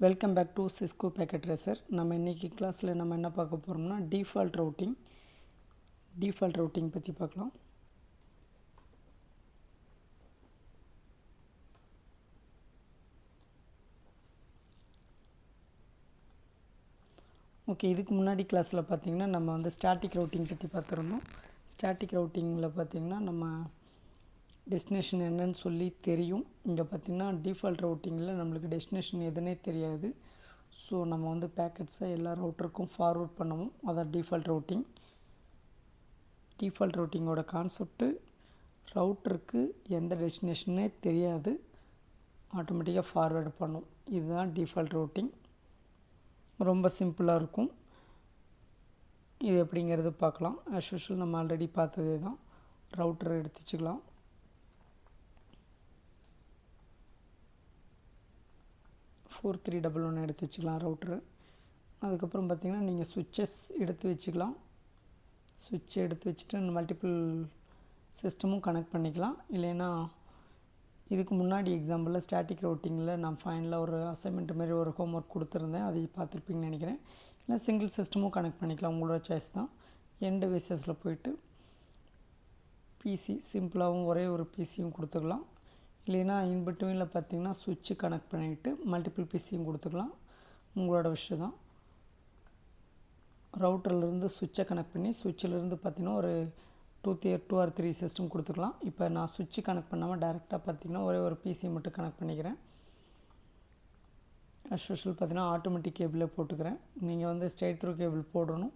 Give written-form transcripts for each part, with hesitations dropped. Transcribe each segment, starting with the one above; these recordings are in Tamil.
Welcome back to Cisco Packet Tracer. நம்ம இன்றைக்கி கிளாஸில் நம்ம என்ன பார்க்க போகிறோம்னா டிஃபால்ட் ரவுட்டிங் பற்றி பார்க்கலாம். ஓகே, இதுக்கு முன்னாடி கிளாஸில் பார்த்திங்கன்னா நம்ம வந்து ஸ்டாட்டிக் ரவுட்டிங் பற்றி பார்த்துருந்தோம். ஸ்டாட்டிக் ரவுட்டிங்கில் பார்த்திங்கன்னா நம்ம டெஸ்டினேஷன் என்னன்னு சொல்லி தெரியும். இங்கே பார்த்திங்கன்னா டிஃபால்ட் ரவுட்டிங்கில் நம்மளுக்கு டெஸ்டினேஷன் எதுனே தெரியாது. ஸோ நம்ம வந்து பேக்கெட்ஸை எல்லா ரவுட்டருக்கும் ஃபார்வர்ட் பண்ணுவோம். அதான் டிஃபால்ட் ரவுட்டிங்கோட கான்செப்ட்டு ரவுட்டருக்கு எந்த டெஸ்டினேஷனே தெரியாது, ஆட்டோமேட்டிக்காக ஃபார்வேர்டு பண்ணும். இதுதான் டிஃபால்ட் ரவுட்டிங். ரொம்ப சிம்பிளாக இருக்கும். இது எப்படிங்கிறது பார்க்கலாம். ஆஸ் யூஷுவல் நம்ம ஆல்ரெடி பார்த்ததே தான். ரவுட்டரை எடுத்து வச்சுக்கலாம். ஃபோர் 311 எடுத்து வச்சுக்கலாம் ரவுட்ரு. அதுக்கப்புறம் பார்த்திங்கன்னா நீங்கள் சுவிட்சஸ் எடுத்து வச்சுக்கலாம். சுவிட்சை எடுத்து வச்சுட்டு மல்டிபிள் சிஸ்டமும் கனெக்ட் பண்ணிக்கலாம். இல்லைன்னா இதுக்கு முன்னாடி எக்ஸாம்பிளில் ஸ்டாட்டிக் ரவுட்டிங்கில் நான் ஃபைனலாக ஒரு அசைன்மெண்ட் மாதிரி ஒரு ஹோம்ஒர்க் கொடுத்துருந்தேன், அதை பார்த்துருப்பீங்கன்னு நினைக்கிறேன். இல்லை சிங்கிள் சிஸ்டமும் கனெக்ட் பண்ணிக்கலாம், உங்களோட சாய்ஸ் தான். எண்டு வேசஸில் போய்ட்டு பிசி சிம்பிளாகவும் ஒரே ஒரு பிசியும் கொடுத்துக்கலாம். இல்லைன்னா இன்பிட்வீனில் பார்த்திங்கன்னா சுவிட்சு கனெக்ட் பண்ணிவிட்டு மல்டிபிள் பிசியும் கொடுத்துக்கலாம், உங்களோட விஷயம் தான். ரவுட்டர்லேருந்து சுவிட்சை கனெக்ட் பண்ணி சுவிட்சிலேருந்து பார்த்திங்கன்னா ஒரு டூ ஆர் த்ரீ சிஸ்டம் கொடுத்துக்கலாம். இப்போ நான் சுவிட்சு கனெக்ட் பண்ணாமல் டேரெக்டாக பார்த்திங்கன்னா ஒரே ஒரு பிசி மட்டும் கனெக்ட் பண்ணிக்கிறேன். அஸ் யூஷுவல் பார்த்திங்கன்னா ஆட்டோமேட்டிக் கேபிளே போட்டுக்கிறேன். நீங்கள் வந்து ஸ்ட்ரெயிட் த்ரூ கேபிள் போடணும்.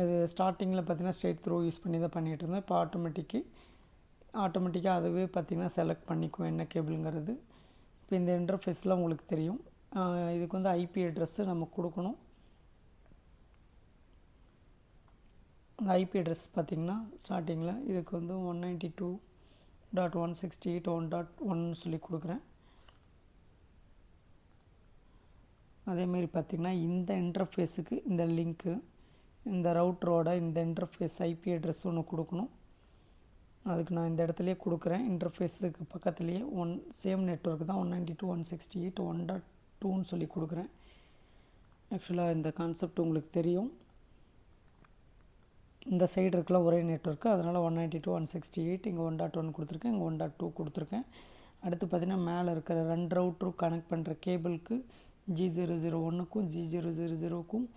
இது ஸ்டார்டிங்கில் பார்த்திங்கன்னா ஸ்ட்ரெயிட் த்ரூ யூஸ் பண்ணி தான் பண்ணிகிட்டு இருந்தேன். இப்போ ஆட்டோமேட்டிக்காக அதுவே பார்த்திங்கன்னா செலக்ட் பண்ணிக்குவேன் என்ன கேபிளுங்கிறது. இப்போ இந்த இன்டர்ஃபேஸில் உங்களுக்கு தெரியும். இதுக்கு வந்து ஐபி அட்ரெஸ்ஸு நம்ம கொடுக்கணும். அந்த ஐபி அட்ரெஸ் பார்த்திங்கன்னா ஸ்டார்டிங்கில் இதுக்கு வந்து 192.168.1.1 சொல்லி கொடுக்குறேன். அதேமாரி பார்த்திங்கன்னா இந்த இன்டர்ஃபேஸுக்கு இந்த லிங்க்கு, இந்த ரவுட்டரோட இந்த இன்டர்ஃபேஸ் ஐபி அட்ரெஸ் ஒன்று கொடுக்கணும். அதுக்கு நான் இந்த இடத்துலையே கொடுக்குறேன். இன்டர்ஃபேஸுக்கு பக்கத்துலேயே சேம் நெட்வொர்க் தான் 192.168.1.2ன்னு சொல்லி கொடுக்குறேன். ஆக்சுவலாக இந்த கான்செப்ட் உங்களுக்கு தெரியும். இந்த சைடு இருக்கலாம் ஒரே நெட்வொர்க்கு, அதனால் 192.168 இங்கே 1.1 கொடுத்துருக்கேன், இங்கே 1.2 கொடுத்துருக்கேன். அடுத்து பார்த்திங்கன்னா மேலே இருக்கிற 2 ரவுட்டரும் கனெக்ட் பண்ணுற கேபிளுக்கு G001க்கும் G000க்கும்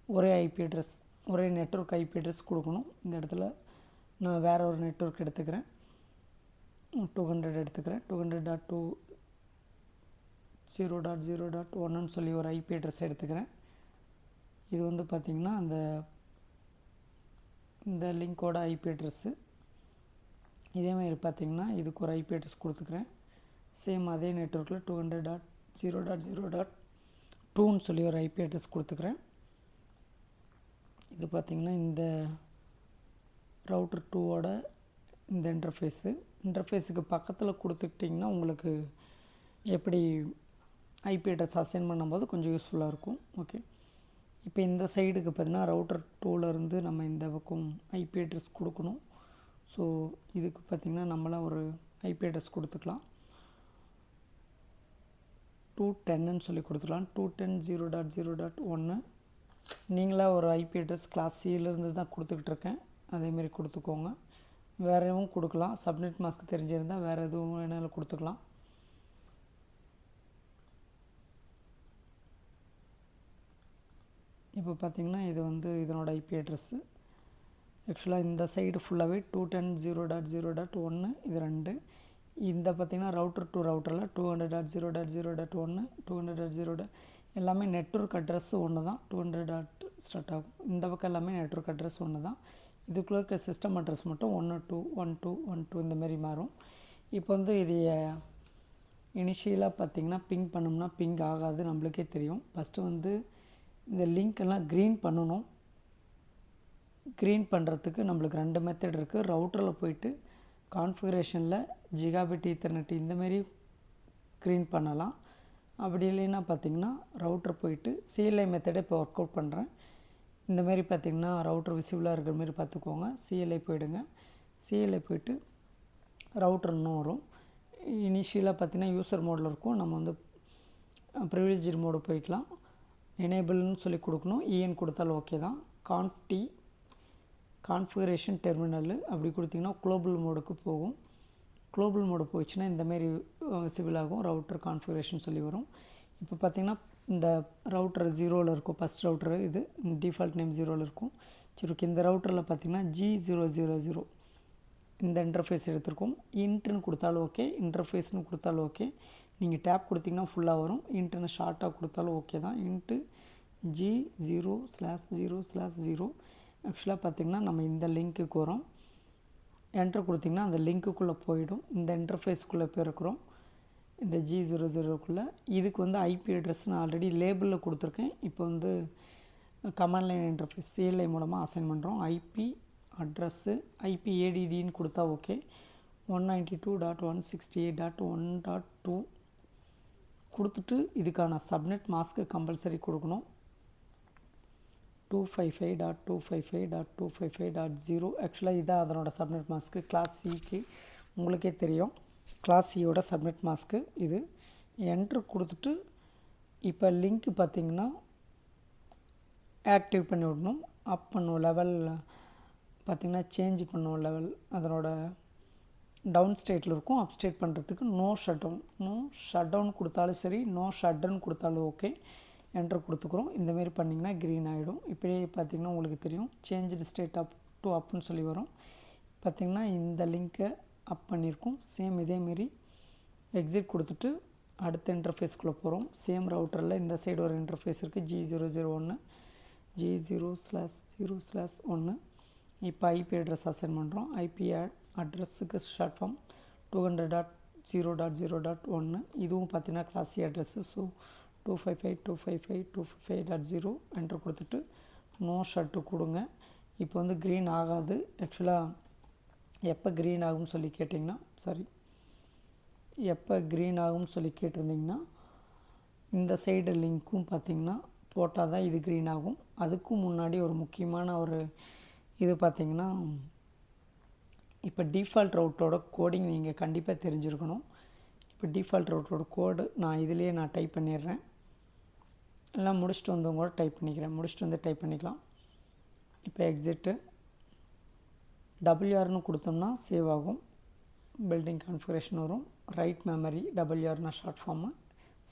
ஒரே ஐபி அட்ரெஸ், ஒரே நெட்வொர்க் ஐபி அட்ரெஸ் கொடுக்கணும். இந்த இடத்துல நான் வேறு ஒரு நெட்வொர்க் எடுத்துக்கிறேன், 200 எடுத்துக்கிறேன். 200.20.0.1ன்னு சொல்லி ஒரு ஐபி அட்ரெஸ் எடுத்துக்கிறேன். இது வந்து பார்த்திங்கன்னா இந்த லிங்க்கோட ஐபி அட்ரெஸ்ஸு. இதேமாதிரி பார்த்திங்கன்னா இதுக்கு ஒரு ஐபி அட்ரெஸ் கொடுத்துக்கிறேன். சேம் அதே நெட்வொர்க்கில் 200.0.0.2ன்னு சொல்லி ஒரு ஐபி அட்ரெஸ் கொடுத்துக்கிறேன். இது பார்த்திங்கன்னா இந்த ரவுட்டர் 2ஓட இந்த இன்டர்ஃபேஸுக்கு பக்கத்தில் கொடுத்துக்கிட்டிங்கன்னா உங்களுக்கு எப்படி ஐபி அட்ரெஸ் அசைன் பண்ணும்போது கொஞ்சம் யூஸ்ஃபுல்லாக இருக்கும். ஓகே, இப்போ இந்த சைடுக்கு பார்த்திங்கன்னா ரவுட்டர் 2லேருந்து நம்ம இந்த பக்கம் ஐபி அட்ரெஸ் கொடுக்கணும். ஸோ இதுக்கு பார்த்திங்கன்னா நம்மளாம் ஒரு ஐபி அட்ரெஸ் கொடுத்துக்கலாம். 210ன்னு சொல்லி கொடுத்துக்கலாம். 210.0.0.1 நீங்களாக ஒரு ஐபி அட்ரெஸ் கிளாஸ் சியிலேருந்து தான் கொடுத்துக்கிட்டு இருக்கேன், அதேமாரி கொடுத்துக்கோங்க. வேறு எதுவும் கொடுக்கலாம், சப்நெட் மாஸ்க் தெரிஞ்சிருந்தால் வேறு எதுவும் வேணாலும் கொடுத்துக்கலாம். இப்போ பார்த்திங்கன்னா இது வந்து இதனோட ஐபி அட்ரெஸ்ஸு. ஆக்சுவலாக இந்த சைடு ஃபுல்லாகவே 210.0.0.1 இது 2. இந்த பார்த்திங்கன்னா ரவுட்டர் 2 ரவுட்டரில் 200.0.0.1 200.0 எல்லாமே நெட்வொர்க் அட்ரெஸ் ஒன்று தான். 200 ஸ்டார்ட் ஆகும். இந்த பக்கம் எல்லாமே நெட்வொர்க் அட்ரெஸ் ஒன்று தான். இதுக்குள்ளே இருக்க சிஸ்டம் அட்ரெஸ் மட்டும் 102.1.2.1.2 இந்த மாதிரி மாறும். இப்போ வந்து இது இனிஷியலாக பார்த்திங்கன்னா பிங் பண்ணோம்னா பிங் ஆகாது, நம்மளுக்கே தெரியும். ஃபஸ்ட்டு வந்து இந்த லிங்க்கெல்லாம் க்ரீன் பண்ணணும். க்ரீன் பண்ணுறதுக்கு நம்மளுக்கு 2 மெத்தட் இருக்குது. ரவுட்டரில் போயிட்டு கான்ஃபிகரேஷனில் ஜிகாபிட் ஈத்தர்நெட் இந்தமாரி க்ரீன் பண்ணலாம். அப்படி இல்லைன்னா பார்த்திங்கன்னா ரவுட்டர் போயிட்டு சிஎல்ஐ மெத்தடை இப்போ ஒர்க் அவுட் பண்ணுறேன். இந்தமாரி பார்த்திங்கன்னா ரவுட்டர் விசிபிளாக இருக்கிற மாதிரி பார்த்துக்கோங்க. சிஎல்ஐ போயிடுங்க. சிஎல்ஐ போய்ட்டு ரவுட்டர் இன்னும் வரும். இனிஷியலாக பார்த்திங்கன்னா யூசர் மோடில் இருக்கும். நம்ம வந்து ப்ரிவிலேஜ் மோடு போய்க்கலாம். எனேபிள்னு சொல்லி கொடுக்கணும். EN கொடுத்தாலும் ஓகே தான். கான்ஃப்டி கான்ஃபிகரேஷன் டெர்மினல் அப்படி கொடுத்திங்கன்னா குளோபல் மோடுக்கு போகும். குளோபல் மோடு போயிடுச்சுன்னா இந்தமாரி விசிபிள் ஆகும். ரவுட்டர் கான்ஃபிகரேஷன் சொல்லி வரும். இப்போ பார்த்திங்கன்னா இந்த ரவுட்டர் 0ல் இருக்கும். ஃபஸ்ட் ரவுட்டர் இது டிஃபால்ட் நேம் 0ல் இருக்கும். சரி ஓகே. இந்த ரவுட்டரில் பார்த்திங்கன்னா G000 இந்த இன்டர்ஃபேஸ் எடுத்திருக்கோம். இன்ட்ருன்னு கொடுத்தாலும் ஓகே, இன்டர்ஃபேஸ்னு கொடுத்தாலும் ஓகே. நீங்கள் டேப் கொடுத்திங்கன்னா ஃபுல்லாக வரும். இன்ட்டுன்னு ஷார்ட்டாக கொடுத்தாலும் ஓகே தான். இன்ட்டு G0/0/0 ஆக்சுவலாக பார்த்திங்கன்னா நம்ம இந்த லிங்க்குக்கு வரோம். என்ட்ரு கொடுத்திங்கன்னா அந்த லிங்க்குள்ளே போயிடும். இந்த இன்டர்ஃபேஸ்க்குள்ளே போயிருக்கிறோம். இந்த G000க்குள்ளே இதுக்கு வந்து ஐபி அட்ரஸ் நான் ஆல்ரெடி லேபிளில் கொடுத்துருக்கேன். இப்போ வந்து கமாண்ட் லைன் இன்டர்ஃபேஸ் CLI மூலமாக அசைன் பண்ணுறோம். ஐபி அட்ரஸ்ஸு IPADDன்னு கொடுத்தா ஓகே. 192.168.1.2 கொடுத்துட்டு இதுக்கான சப்நெட் மாஸ்க்கு கம்பல்சரி கொடுக்கணும். 255.255.255.0 ஆக்சுவலாக இதான் அதனோட சப்நெட் மாஸ்க்கு. கிளாஸ் சிக்கு உங்களுக்கே தெரியும். கிளாஸ் சியோட சப்நெட் மாஸ்க்கு இது. என்ட்ரு கொடுத்துட்டு இப்போ லிங்க்கு பார்த்திங்கன்னா ஆக்டிவ் பண்ணி விடணும். அப் பண்ணும் லெவல் பார்த்திங்கன்னா சேஞ்ச் பண்ணும் லெவல் அதனோட டவுன் ஸ்டேட்டில் இருக்கும். அப் ஸ்டேட் பண்ணுறதுக்கு நோ ஷட் டவுன் கொடுத்தாலும் சரி, நோ ஷட்டவுன் கொடுத்தாலும் ஓகே. என்ட்ரு கொடுத்துக்குறோம். இந்தமாரி பண்ணிங்கன்னா க்ரீன் ஆகிடும். இப்படியே பார்த்திங்கன்னா உங்களுக்கு தெரியும் சேஞ்சு ஸ்டேட் அப் டு அப்னு சொல்லி வரும். பார்த்திங்கன்னா இந்த லிங்க்கை அப் பண்ணியிருக்கோம். சேம் இதேமாரி எக்ஸிட் கொடுத்துட்டு அடுத்த இன்டர்ஃபேஸ்க்குள்ளே போகிறோம். சேம் ரவுட்டரில் இந்த சைடு ஒரு இன்டர்ஃபேஸ் இருக்குது. G001 G0/0/1. இப்போ ஐபி அட்ரஸ் அசைன் பண்ணுறோம். ஐபி அட்ரஸுக்கு ஷார்ட் ஃபார்ம் 200.0.0.1. இதுவும் பார்த்தீங்கன்னா class C address. So 255.255.255.0 enter கொடுத்துட்டு நோ ஷட்டு கொடுங்க. இப்போ வந்து க்ரீன் ஆகாது. ஆக்சுவலாக எப்போ க்ரீன் ஆகும்னு சொல்லி கேட்டிங்கன்னா எப்போ க்ரீன் ஆகும்னு சொல்லி கேட்டிருந்திங்கன்னா இந்த சைடு லிங்க்கும் பார்த்திங்கன்னா போட்டால் தான் இது க்ரீன் ஆகும். அதுக்கும் முன்னாடி ஒரு முக்கியமான ஒரு இது பார்த்திங்கன்னா இப்போ டிஃபால்ட் ரவுட்டோட கோடிங் நீங்கள் கண்டிப்பாக தெரிஞ்சுருக்கணும். இப்போ டிஃபால்ட் ரவுட்டோட கோடு நான் இதிலேயே டைப் பண்ணிடுறேன். எல்லாம் முடிச்சுட்டு வந்தவங்க கூட டைப் பண்ணிக்கிறேன். முடிச்சுட்டு வந்து டைப் பண்ணிக்கலாம். இப்போ எக்ஸிட்டு WRன்னு கொடுத்தோம்னா சேவ் ஆகும். பில்டிங் கான்ஃபிகரேஷன் வரும். ரைட் மெமரி WRனா ஷார்ட் ஃபார்மு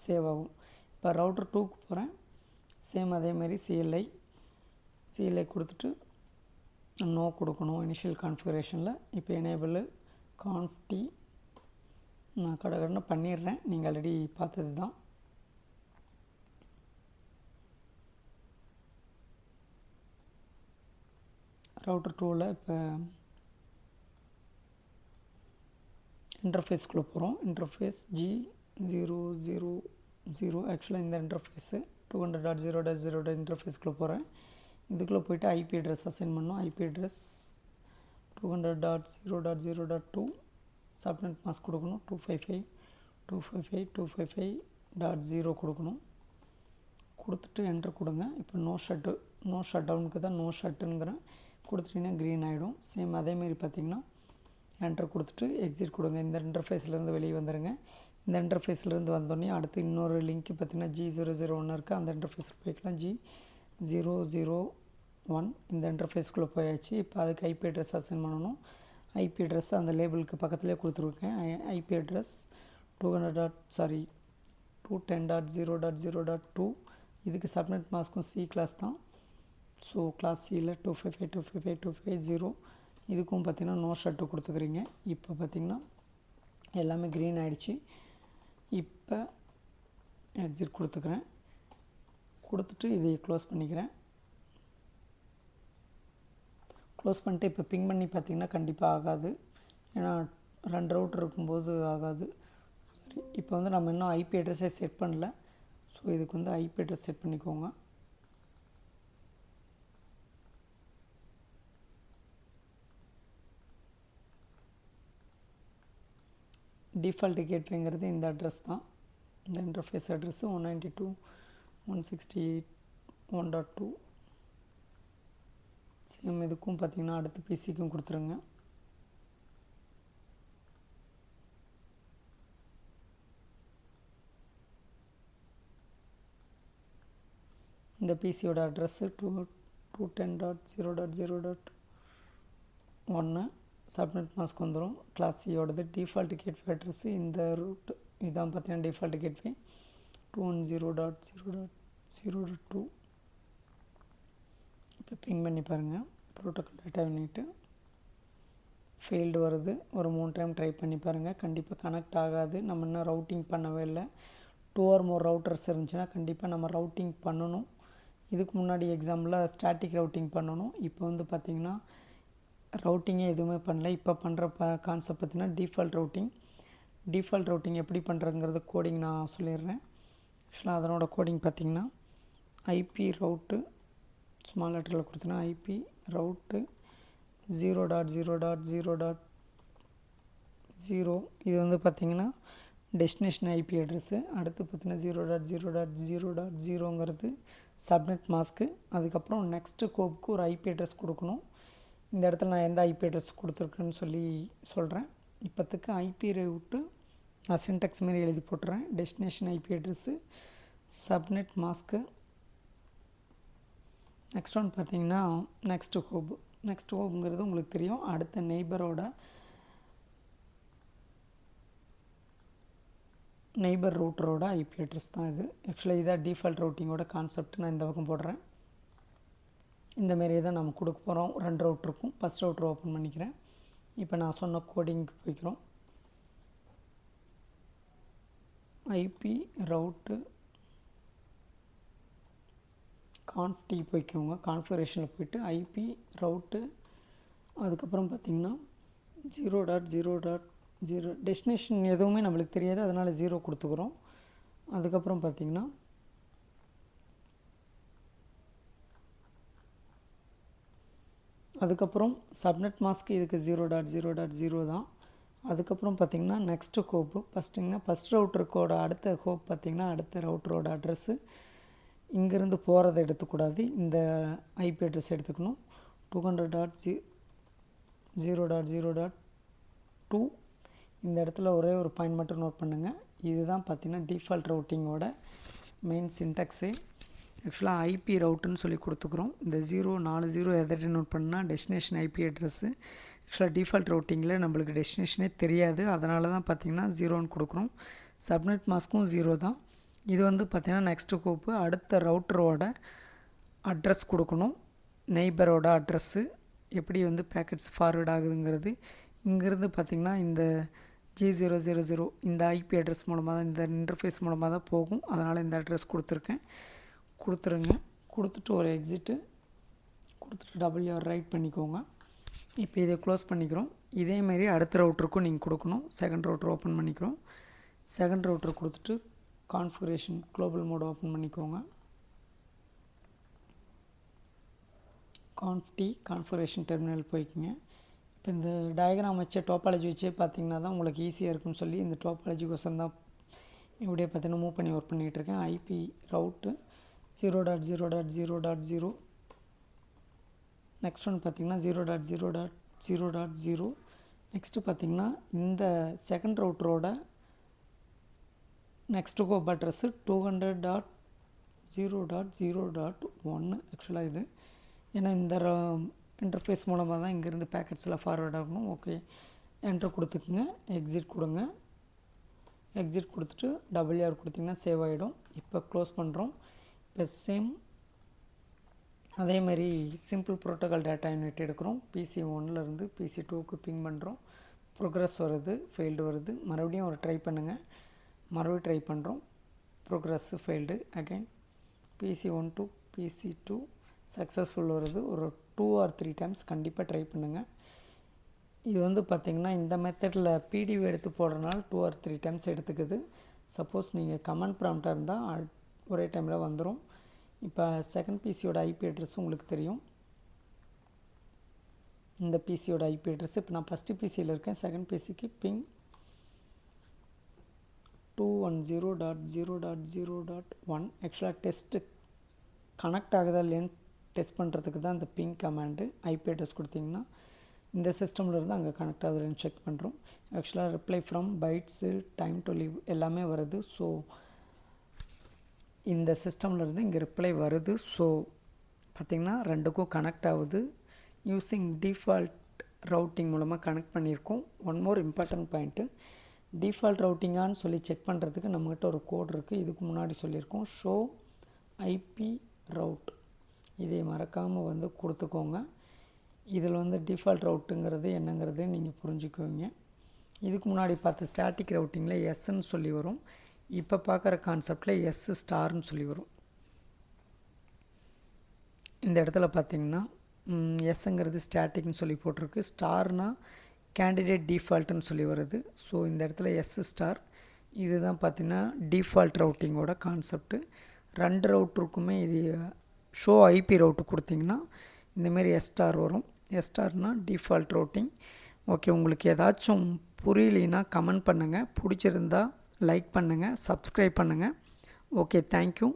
சேவ் ஆகும். இப்போ ரவுட்டர் 2க்கு போகிறேன். சேம் அதேமாரி CLI கொடுத்துட்டு நோ கொடுக்கணும் இனிஷியல் கான்ஃபிகரேஷனில். இப்போ எனேபிள் கான்ஃப்டி நான் கடகடன்னு பண்ணிடுறேன். நீங்கள் ஆல்ரெடி பார்த்தது தான். ரவுட்டர் 2ல் இப்போ இன்டர்ஃபேஸ்க்குள்ளே போகிறோம். இன்டர்ஃபேஸ் G000 ஆக்சுவலாக இந்த இன்டர்ஃபேஸு 200.0.0 இன்டர்ஃபேஸ்க்குள்ளே போகிறேன். இதுக்குள்ளே போய்ட்டு ஐபி அட்ரஸ் அசைன் பண்ணோம். ஐபி அட்ரஸ் 200.0.0.2 சப்நெட் மாஸ்க் கொடுக்கணும். 255.255.255.0 கொடுக்கணும். கொடுத்துட்டு என்ட்ரு கொடுங்க. இப்போ நோ ஷட் டவுனுக்கு தான் நோ ஷட்டுங்கிறேன். கொடுத்துட்டிங்கன்னா க்ரீன் ஆகிடும். சேம் அதேமாரி பார்த்திங்கன்னா என்ட்ரு கொடுத்துட்டு எக்ஸிட் கொடுங்க. இந்த இன்டர்ஃபேஸ்லேருந்து வெளியே வந்துடுங்க. இந்த இன்டர்ஃபேஸ்லேருந்து வந்தோடனே அடுத்து இன்னொரு லிங்க்கு பார்த்திங்கன்னா G001 இருக்குது. அந்த இன்டர்ஃபேஸுக்கு போய்க்கலாம். G001 இந்த இன்டர்ஃபேஸ்க்குள்ளே போயாச்சு. இப்போ அதுக்கு ஐபி அட்ரஸ் அசைன் பண்ணணும். ஐபி அட்ரஸ் அந்த லேபிளுக்கு பக்கத்துலேயே கொடுத்துருக்கேன். IP address 210.0.0.2. இதுக்கு சப்நெட் மாஸ்க்கும் C கிளாஸ் தான். ஸோ கிளாஸ் சியில் 255.255.255.0 இதுக்கும் பார்த்திங்கன்னா நோ ஷட்டு கொடுத்துக்கிறீங்க. இப்போ பார்த்திங்கன்னா எல்லாமே க்ரீன் ஆகிடுச்சு. இப்போ எக்ஸிட் கொடுத்துக்கிறேன். கொடுத்துட்டு இதை க்ளோஸ் பண்ணிக்கிறேன். க்ளோஸ் பண்ணிட்டு இப்போ பிங் பண்ணி பார்த்திங்கன்னா கண்டிப்பாக ஆகாது. ஏன்னா 2 ரவுட்டர் இருக்கும்போது ஆகாது. சரி, இப்போ வந்து நம்ம இன்னும் ஐபி அட்ரஸே செட் பண்ணல. ஸோ இதுக்கு வந்து ஐபி அட்ரஸ் செட் பண்ணிக்கோங்க. டிஃபால்ட் கேட்வேங்கிறது இந்த அட்ரஸ் தான். இந்த இன்டர்ஃபேஸ் அட்ரஸ்ஸு 192.168.1.2. சேம் இதுக்கும் பார்த்திங்கன்னா அடுத்த பிசிக்கும் கொடுத்துருங்க. இந்த பிசியோட அட்ரஸ்ஸு 210.0.0.1 சப்நெட் மாஸ்க் வந்துடும். கிளாஸ் சியோடது டிஃபால்ட் கேட்வே அட்ரஸ்ஸு இந்த ரூட் இதான் பார்த்தீங்கன்னா டிஃபால்ட் கேட்வே 210.0.0.2. இப்போ பிங் பண்ணி பாருங்கள். ப்ரோட்டோகால் டேட்டா யூனிட்டு ஃபெயில்டு வருது. ஒரு 3 டைம் ட்ரை பண்ணி பாருங்கள். கண்டிப்பாக கனெக்ட் ஆகாது. நம்ம இன்னும் ரவுட்டிங் பண்ணவே இல்லை. 2 or more ரவுட்டர்ஸ் இருந்துச்சுன்னா கண்டிப்பாக நம்ம ரவுட்டிங் பண்ணணும். இதுக்கு முன்னாடி எக்ஸாம்பிளில் ஸ்டாட்டிக் ரவுட்டிங் பண்ணணும். இப்போ வந்து பார்த்திங்கன்னா ரவுட்டிங்கே எதுவுமே பண்ணல. இப்போ பண்ணுற கான்செப்ட் பார்த்திங்கன்னா டிஃபால்ட் ரவுட்டிங் எப்படி பண்ணுறதுங்கிறது கோடிங் நான் சொல்லிடுறேன். ஆக்சுவலாக அதனோட கோடிங் பார்த்திங்கன்னா ஐபி ரவுட்டு ஸ்மால் லெட்டரில் கொடுத்தோன்னா ஐபி ரவுட்டு 0.0.0.0 இது வந்து பார்த்திங்கன்னா டெஸ்டினேஷன் ஐபி அட்ரஸ்ஸு. அடுத்து பார்த்திங்கன்னா 0.0.0.0ங்கிறது சப்நெட் மாஸ்க்கு. அதுக்கப்புறம் நெக்ஸ்ட்டு கோப்புக்கு ஒரு ஐபி அட்ரஸ் கொடுக்கணும். இந்த இடத்துல நான் எந்த ஐபி அட்ரஸ் கொடுத்துருக்குன்னு சொல்கிறேன். இப்போத்துக்கு ஐபி ரவுட்டு நான் சின்டெக்ஸ் மாரி எழுதி போட்டுறேன். Destination IP address subnet mask. Next one பார்த்திங்கன்னா நெக்ஸ்ட்டு ஹோப்புங்கிறது உங்களுக்கு தெரியும். அடுத்த நெய்பர் ரூட்டரோட ஐபி அட்ரஸ் தான் இது. ஆக்சுவலாக இதான் டிஃபால்ட் ரவுட்டிங்கோட கான்செப்ட். நான் இந்த பக்கம் போடுறேன். இந்தமாரி தான் நம்ம கொடுக்க போகிறோம் 2 ரவுட்டருக்கும். ஃபஸ்ட் ரவுட்டர் ஓப்பன் பண்ணிக்கிறேன். இப்போ நான் சொன்ன கோடிங்க்கு போய்க்கிறோம். ஐபி ரவுட்டு கான்ஃப்டி போய்க்கோங்க. கான்ஃபிகரேஷனில் போய்ட்டு ஐபி ரவுட்டு அதுக்கப்புறம் பார்த்திங்கன்னா 0.0.0 டெஸ்டினேஷன் எதுவுமே நம்மளுக்கு தெரியாது, அதனால் 0 கொடுத்துக்குறோம். அதுக்கப்புறம் பார்த்திங்கன்னா சப்நெட் மாஸ்க்கு இதுக்கு 0.0.0 தான். அதுக்கப்புறம் பார்த்திங்கன்னா நெக்ஸ்ட்டு ஹோப்பு ஃபஸ்ட் ரவுட்டருக்கோட அடுத்த ஹோப் பார்த்திங்கன்னா அடுத்த ரவுட்டரோட அட்ரஸ்ஸு இங்கேருந்து போகிறத எடுத்துக்கூடாது. இந்த ஐபி அட்ரஸ் எடுத்துக்கணும். 200.0.0.2 இந்த இடத்துல ஒரே ஒரு பாயிண்ட் மட்டும் நோட் பண்ணுங்கள். இதுதான் பார்த்திங்கன்னா டிஃபால்ட் ரவுட்டிங்கோட மெயின் சின்டெக்ஸு. ஆக்சுவலாக ஐபி ரவுட்டுன்னு சொல்லி கொடுத்துக்குறோம். இந்த 0 எதை நோட் பண்ணால் டெஸ்டினேஷன் ஐபி அட்ரஸ்ஸு. ஆக்சுவலாக டிஃபால்ட் ரவுட்டிங்கில் நம்மளுக்கு டெஸ்டினேஷனே தெரியாது, அதனால தான் பார்த்திங்கன்னா 0ன்னு கொடுக்குறோம். சப்நெட் மாஸ்க்கும் 0 தான். இது வந்து பார்த்திங்கன்னா நெக்ஸ்ட்டு கோப்பு அடுத்த ரவுட்டரோட அட்ரஸ் கொடுக்கணும். நெய்பரோட அட்ரஸ்ஸு எப்படி வந்து பேக்கெட்ஸ் ஃபார்வேர்ட் ஆகுதுங்கிறது இங்கேருந்து பார்த்திங்கன்னா இந்த G000 இந்த ஐபி அட்ரஸ் மூலமாக தான், இந்த இன்டர்ஃபேஸ் மூலமாக தான் போகும். அதனால் இந்த அட்ரஸ் கொடுத்துருங்க. கொடுத்துட்டு ஒரு எக்ஸிட்டு கொடுத்துட்டு WR ரைட் பண்ணிக்கோங்க. இப்போ இதை க்ளோஸ் பண்ணிக்கிறோம். இதேமாரி அடுத்த ரவுட்டருக்கும் நீங்கள் கொடுக்கணும். செகண்ட் ரவுட்டர் ஓப்பன் பண்ணிக்கிறோம். செகண்ட் ரவுட்டர் கொடுத்துட்டு கான்ஃபிகரேஷன் குளோபல் மோட் ஓப்பன் பண்ணிக்கோங்க. கான்ஃபிகரேஷன் டெர்மினல் போய்க்குங்க. இப்போ இந்த டயக்ராம் வச்ச டோபாலஜி வச்சே பார்த்திங்கன்னா தான் உங்களுக்கு ஈஸியாக இருக்குன்னு சொல்லி இந்த டோபாலஜிக்கோசரம் தான் இப்படியே பார்த்தீங்கன்னா மூவ் பண்ணி ஒர்க் பண்ணிகிட்ருக்கேன். ஐபி ரவுட்டு 0.0.0.0 நெக்ஸ்ட் ஒன் பார்த்திங்கன்னா 0.0.0.0 நெக்ஸ்ட்டு பார்த்திங்கன்னா இந்த செகண்ட் ரவுட்டரோட நெக்ஸ்ட்டு ஹோப் அட்ரஸ்ஸு 200.0.0.1 ஆக்சுவலாக இது. ஏன்னா இந்த இன்டர்ஃபேஸ் மூலமாக தான் இங்கேருந்து பேக்கெட்ஸில் ஃபார்வேர்ட் ஆகணும். ஓகே என்ட்ரு கொடுத்துக்குங்க. எக்ஸிட் கொடுங்க. எக்ஸிட் கொடுத்துட்டு WR கொடுத்திங்கன்னா சேவ் ஆகிடும். இப்போ க்ளோஸ் பண்ணுறோம். இப்போ அதே மாதிரி சிம்பிள் ப்ரோட்டோகால் டேட்டா யூனிட் எடுக்கிறோம். PC 1லேருந்து PC 2க்கு பிங் பண்ணுறோம். ப்ரோக்ரஸ் வருது, ஃபெயில்டு வருது. மறுபடியும் ஒரு ட்ரை பண்ணுங்கள். மறுபடியும் ட்ரை பண்ணுறோம். Progress failed. Again PC 1 to PC 2 successful வருது. ஒரு 2 or 3 டைம்ஸ் கண்டிப்பாக ட்ரை பண்ணுங்கள். இது வந்து பார்த்திங்கன்னா இந்த மெத்தடில் பிடிவி எடுத்து போடுறதுனால 2 or 3 டைம்ஸ் எடுத்துக்குது. சப்போஸ் நீங்கள் கமெண்ட் ப்ராம்ப்டாக இருந்தால் ஒரே டைமில் வந்துடும். இப்போ செகண்ட் பிசியோட ஐபி அட்ரஸ் உங்களுக்கு தெரியும். இந்த பிசியோட ஐபி அட்ரஸ் இப்போ நான் ஃபஸ்ட்டு பிசியில் இருக்கேன். செகண்ட் பிசிக்கு பிங் 210.0.0.1 ஆக்சுவலாக டெஸ்ட்டு கனெக்ட் ஆகுதா இல்லைன்னு டெஸ்ட் பண்ணுறதுக்கு தான் இந்த பிங் கமாண்டு. ஐபி அட்ரஸ் கொடுத்திங்கன்னா இந்த சிஸ்டமில் இருந்து அங்கே கனெக்ட் ஆகுதுன்னு செக் பண்ணுறோம். ஆக்சுவலாக reply from bytes time to leave எல்லாமே வருது. ஸோ இந்த சிஸ்டம்லேருந்து இங்கே ரிப்ளை வருது. ஸோ பார்த்திங்கன்னா ரெண்டுக்கும் கனெக்ட் ஆகுது. யூஸிங் டிஃபால்ட் ரவுட்டிங் மூலமாக கனெக்ட் பண்ணியிருக்கோம். One more important point, default ரவுட்டிங்கான்னு சொல்லி செக் பண்ணுறதுக்கு நம்மகிட்ட ஒரு கோட் இருக்குது. இதுக்கு முன்னாடி சொல்லியிருக்கோம், ஷோ ஐபி ரவுட். இதை மறக்காமல் வந்து கொடுத்துக்கோங்க. இதில் வந்து டிஃபால்ட் ரவுட்டுங்கிறது என்னங்கிறது நீங்கள் புரிஞ்சுக்குவீங்க. இதுக்கு முன்னாடி பார்த்த ஸ்டாட்டிக் ரவுட்டிங்கில் எஸ்ன்னு சொல்லி வரும். இப்போ பார்க்குற கான்செப்டில் எஸ் ஸ்டார்னு சொல்லி வரும். இந்த இடத்துல பார்த்திங்கன்னா எஸ்ஸுங்கிறது ஸ்டாட்டிக்னு சொல்லி போட்டிருக்கு, ஸ்டார்னால் கேண்டிடேட் டிஃபால்ட்டுன்னு சொல்லி வருது. ஸோ இந்த இடத்துல எஸ் ஸ்டார். இதுதான் பார்த்திங்கன்னா டிஃபால்ட் ரவுட்டிங்கோட கான்செப்ட்டு. ரெண்டு ரவுட்டருக்குமே இது ஷோ ஐபி ரவுட்டு கொடுத்திங்கன்னா இந்தமாரி எஸ் ஸ்டார் வரும். எஸ் ஸ்டார்னால் டிஃபால்ட் ரவுட்டிங். ஓகே, உங்களுக்கு ஏதாச்சும் புரியலைன்னா கமெண்ட் பண்ணுங்கள். பிடிச்சிருந்தா லைக் பண்ணுங்கள், சப்ஸ்கிரைப் பண்ணுங்கள். Okay, thank you.